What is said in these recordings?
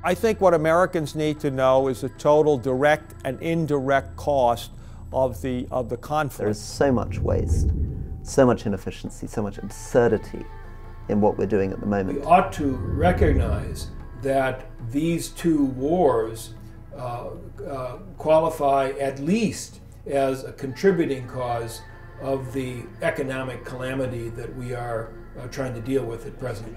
I think what Americans need to know is the total direct and indirect cost of the conflict. There is so much waste, so much inefficiency, so much absurdity in what we're doing at the moment. We ought to recognize that these two wars qualify at least as a contributing cause of the economic calamity that we are trying to deal with at present.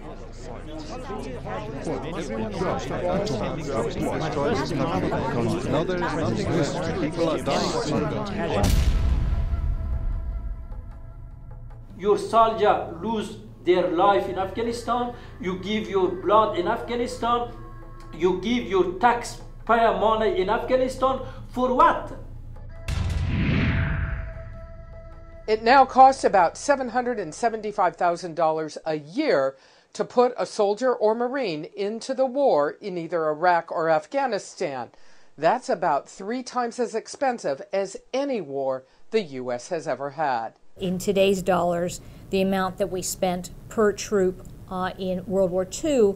Your soldier lose their life in Afghanistan, you give your blood in Afghanistan, you give your taxpayer money in Afghanistan, for what? It now costs about $775,000 a year to put a soldier or Marine into the war in either Iraq or Afghanistan. That's about 3 times as expensive as any war the U.S. has ever had. In today's dollars, the amount that we spent per troop in World War II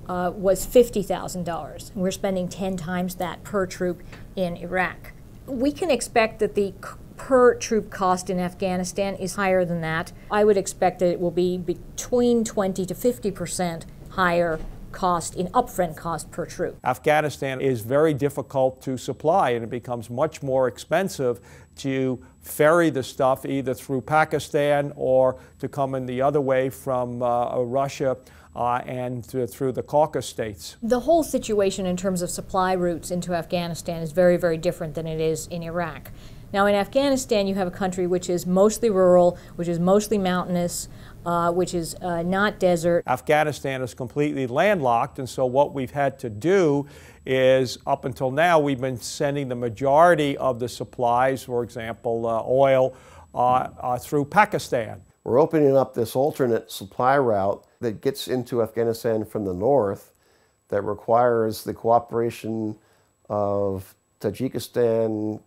was $50,000. We're spending 10 times that per troop in Iraq. We can expect that the per troop cost in Afghanistan is higher than that. I would expect that it will be between 20 to 50% higher cost in upfront cost per troop. Afghanistan is very difficult to supply, and it becomes much more expensive to ferry the stuff either through Pakistan or to come in the other way from Russia and through the Caucasus states. The whole situation in terms of supply routes into Afghanistan is very, very different than it is in Iraq. Now, in Afghanistan, you have a country which is mostly rural, which is mostly mountainous, which is not desert. Afghanistan is completely landlocked, and so what we've had to do is, up until now, we've been sending the majority of the supplies, for example, oil, through Pakistan. We're opening up this alternate supply route that gets into Afghanistan from the north that requires the cooperation of Tajikistan,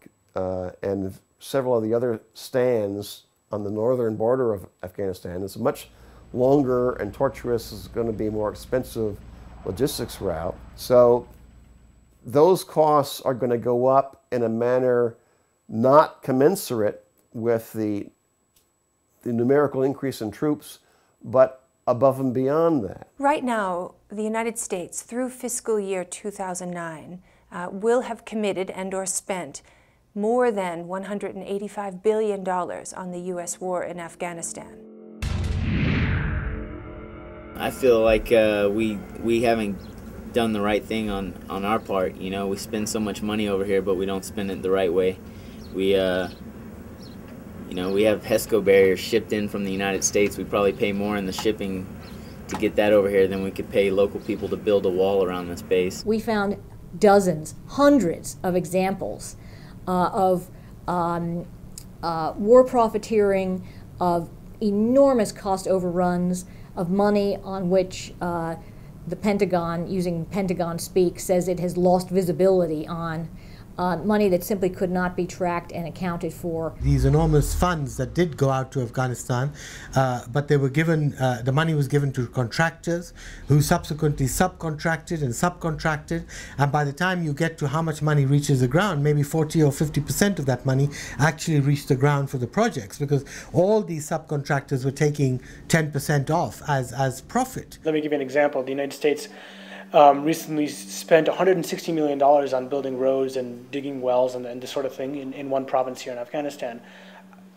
and several of the other stands on the northern border of Afghanistan. It's a much longer and tortuous, is going to be more expensive logistics route. So those costs are going to go up in a manner not commensurate with the numerical increase in troops, but above and beyond that. Right now, the United States, through fiscal year 2009, will have committed and or spent more than $185 billion on the U.S. war in Afghanistan. I feel like we haven't done the right thing on our part. You know, we spend so much money over here, but we don't spend it the right way. We, you know, we have HESCO barriers shipped in from the United States. We probably pay more in the shipping to get that over here than we could pay local people to build a wall around this base. We found dozens, hundreds of examples of war profiteering, of enormous cost overruns, of money on which the Pentagon, using Pentagon speak, says it has lost visibility on, money that simply could not be tracked and accounted for. These enormous funds that did go out to Afghanistan, but they were given, the money was given to contractors who subsequently subcontracted and subcontracted, and by the time you get to how much money reaches the ground, maybe 40 or 50% of that money actually reached the ground for the projects, because all these subcontractors were taking 10% off as profit. Let me give you an example. The United States recently spent $160 million on building roads and digging wells and this sort of thing in one province here in Afghanistan.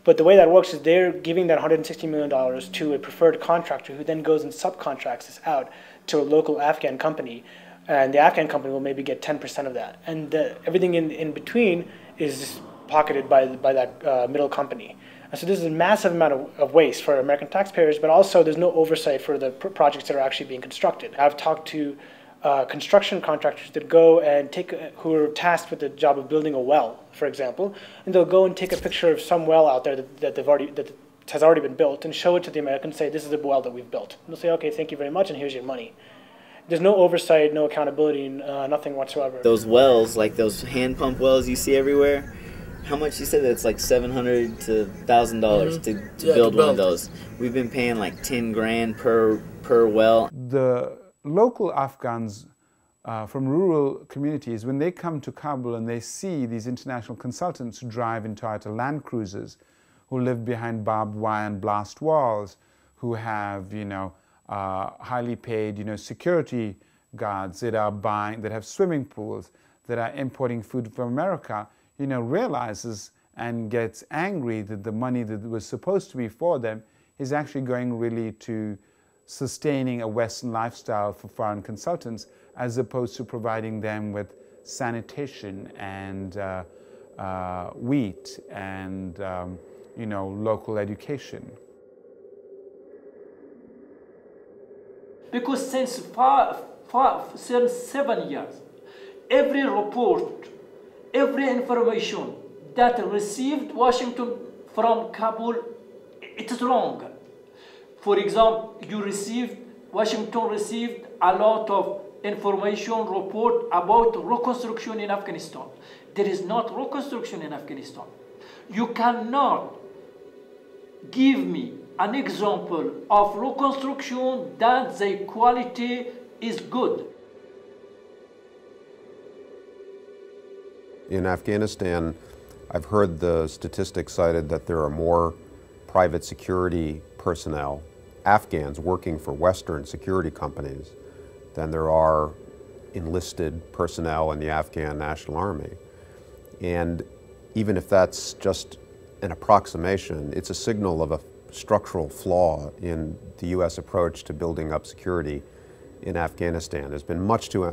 But the way that works is they're giving that $160 million to a preferred contractor who then goes and subcontracts this out to a local Afghan company. And the Afghan company will maybe get 10% of that. And everything in between is pocketed by that middle company. And so this is a massive amount of waste for American taxpayers, but also there's no oversight for the projects that are actually being constructed. I've talked to construction contractors that go and who are tasked with the job of building a well, for example, and they'll go and take a picture of some well out there that has already been built and show it to the Americans and say, this is the well that we've built. And they'll say, okay, thank you very much, and here's your money. There's no oversight, no accountability, nothing whatsoever. Those wells, like those hand pump wells you see everywhere, how much you said that it's like $700 to $1,000 to build one of those. We've been paying like 10 grand per well. The local Afghans from rural communities, when they come to Kabul and they see these international consultants who drive in Toyota Land Cruisers, who live behind barbed wire and blast walls, who have, highly paid, security guards that are that have swimming pools, that are importing food from America, realizes and gets angry that the money that was supposed to be for them is actually going really to sustaining a Western lifestyle for foreign consultants, as opposed to providing them with sanitation and wheat and local education. Because since 7 years, every report, every information that received Washington from Kabul, it is wrong. For example, Washington received a lot of information report about reconstruction in Afghanistan. There is not reconstruction in Afghanistan. You cannot give me an example of reconstruction that the quality is good. In Afghanistan, I've heard the statistics cited that there are more private security personnel, Afghans working for Western security companies, than there are enlisted personnel in the Afghan National Army. And even if that's just an approximation, it's a signal of a structural flaw in the U.S. approach to building up security in Afghanistan. There's been much too